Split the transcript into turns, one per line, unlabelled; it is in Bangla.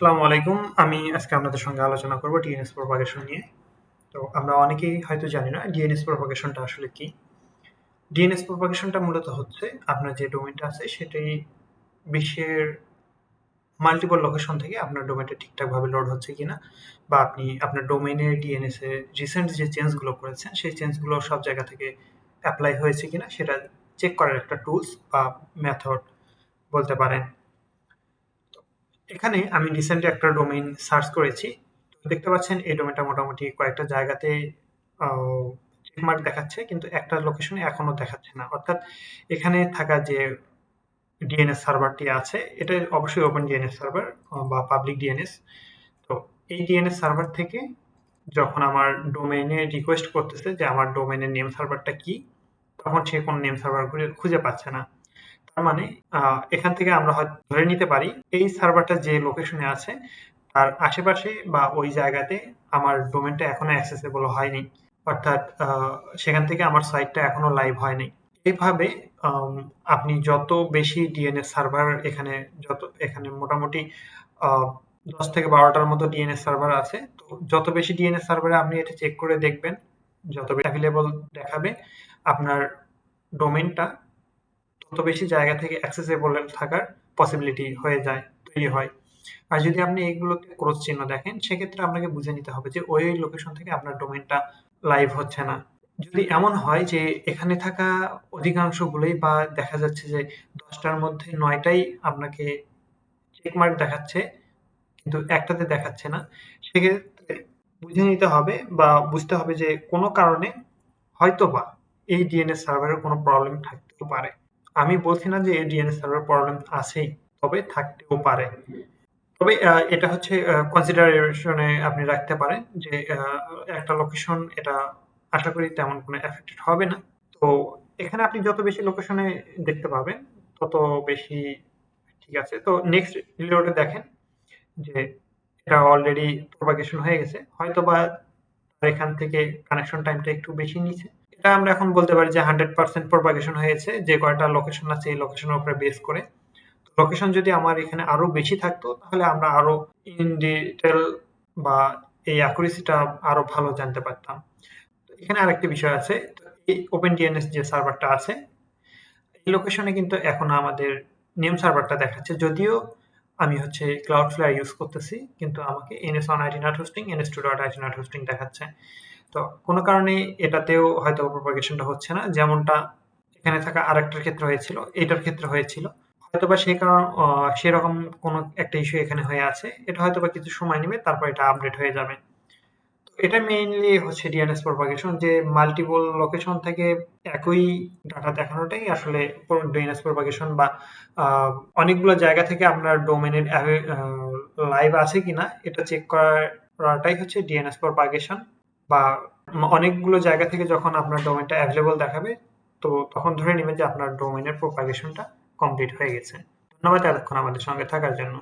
আসসালামু আলাইকুম। আমি আজকে আপনাদের সঙ্গে আলোচনা করব ডিএনএস প্রপাগেশন নিয়ে। তো আমরা অনেকেই হয়তো জানি না ডিএনএস প্রপাগেশনটা আসলে কি। ডিএনএস প্রপাগেশনটা মূলত হচ্ছে আপনার যে ডোমেইনটা আছে সেটাই বিশ্বের মাল্টিপল লোকেশন থেকে আপনার ডোমেইনটা ঠিকঠাকভাবে লোড হচ্ছে কিনা, বা আপনি আপনার ডোমেইনের ডিএনএস এ রিসেন্ট যে চেঞ্জগুলো করেছেন সেই চেঞ্জগুলো সব জায়গা থেকে এপ্লাই হয়েছে কিনা সেটা চেক করার একটা টুলস বা মেথড বলতে পারেন। এখানে আমি রিসেন্টলি একটা ডোমেইন সার্চ করেছি। তো দেখতে পাচ্ছেন এই ডোমেইনটা মোটামুটি কয়েকটা জায়গাতে চেকমার্ক দেখাচ্ছে, কিন্তু একটা লোকেশনে এখনো দেখাচ্ছে না। অর্থাৎ এখানে থাকা যে ডিএনএস সার্ভারটি আছে এটা অবশ্যই ওপেন ডিএনএস সার্ভার বা পাবলিক ডিএনএস। তো এই ডিএনএস সার্ভার থেকে যখন আমার ডোমেইনে রিকোয়েস্ট করতেছে যে আমার ডোমেইনের নেম সার্ভারটা কি, তখন সে কোনো নেম সার্ভার খুঁজে পাচ্ছে না। তার মানে এখান থেকে আমরা হয়তো ধরে নিতে পারি এই সার্ভারটা যে লোকেশনে আছে তার আশেপাশে বা ওই জায়গাতে আমার ডোমেনটা এখনো অ্যাক্সেসেবল হয়নি। অর্থাৎ সেখান থেকে আমার সাইটটা এখনো লাইভ হয়নি। এইভাবে আম, আপনি যত বেশি ডিএনএস সার্ভার এখানে মোটামুটি আহ, 10 থেকে 12টার মতো ডিএনএস সার্ভার আছে। তো যত বেশি ডিএনএস সার্ভারে আপনি এটা চেক করে দেখবেন, যত বেশি অ্যাভেলেবল দেখাবে আপনার ডোমেনটা তত বেশি জায়গা থেকে অ্যাক্সেসেবল থাকার পসিবিলিটি তৈরি হয়। আর যদি আপনি এগুলোতে ক্রস চিহ্ন দেখেন সেক্ষেত্রে আপনাকে বুঝে নিতে হবে যে ওই লোকেশন থেকে আপনার ডোমেইনটা লাইভ হচ্ছে না। যদি এমন হয় যে এখানে থাকা অধিকাংশগুলোই বা দেখা যাচ্ছে যে 10টার মধ্যে 9টাই আপনাকে চেক মার্ক দেখাচ্ছে কিন্তু একটাতে দেখাচ্ছে না, সেক্ষেত্রে বুঝে নিতে হবে বা বুঝতে হবে যে কোনো কারণে হয়তোবা এই ডিএনএস সার্ভারের কোনো প্রবলেম থাকতেও পারে। আমি বলছি না যে এই ডিএনএস সার্ভার প্রবলেম আছেই, তবে থাকতেও পারে। তবে এটা হচ্ছে কনসিডারেশনে আপনি রাখতে পারেন যে একটা লোকেশন এটা আশা করি তেমন কোনো এফেক্টেড হবে না। তো এখানে আপনি যত বেশি লোকেশনে দেখতে পাবেন তত বেশি ঠিক আছে। তো নেক্সট রিলোডে দেখেন যে এটা অলরেডি প্রপাগেশন হয়ে গেছে, হয়তোবা এখান থেকে কানেকশন টাইমটা একটু বেশি নিচ্ছে। এটা আমরা এখন বলতে পারি যে 100% প্রপাগেশন হয়েছে যে কয়টা লোকেশন আছে এই লোকেশনের উপরে বেস করে। লোকেশন যদি আমার এখানে আরো বেশি থাকতো তাহলে আমরা আরো ইন ডিটেল বা এই অ্যাকুরেসিটা আরো ভালো জানতে পারতাম। তো এখানে আরেকটি বিষয় আছে, তো এই ওপেন ডিএনএস যে সার্ভারটা আছে এই লোকেশনে কিন্তু এখন আমাদের নেম সার্ভারটা দেখাচ্ছে, যদিও আমি হচ্ছে ক্লাউডফ্লায়ার ইউজ করতেছি কিন্তু আমাকে NS1 IT NAT hosting NS2.IT NAT hosting দেখাচ্ছে। তো কোনো কারণে এটাতেও হয়তো প্রপাগেশনটা হচ্ছে না, যেমনটা এখানে থাকা আরেকটার ক্ষেত্রে হয়েছিল, এটার ক্ষেত্রে হয়েছিল। হয়তোবা সেই কারণ সেরকম কোনো একটা ইস্যু এখানে হয়ে আছে। এটা হয়তোবা কিছু সময় নেবে, তারপর এটা আপডেট হয়ে যাবে। তো এটা মেইনলি হচ্ছে ডিএনএস প্রপাগেশন, যে মাল্টিপল লোকেশন থেকে একই ডাটা দেখানোটাই আসলে ডিএনএস প্রপাগেশন, বা আহ, অনেকগুলো জায়গা থেকে আপনার ডোমেনের লাইভ আছে কিনা এটা চেক করাটাই হচ্ছে ডিএনএস প্রপাগেশন। বা অনেকগুলো জায়গা থেকে যখন আপনার ডোমেনটা অ্যাভেলেবল দেখাবে, তো তখন ধরে নেবেন যে আপনার ডোমেনের প্রপাগেশনটা কমপ্লিট হয়ে গেছে। ধন্যবাদ এতক্ষণ আমাদের সঙ্গে থাকার জন্য।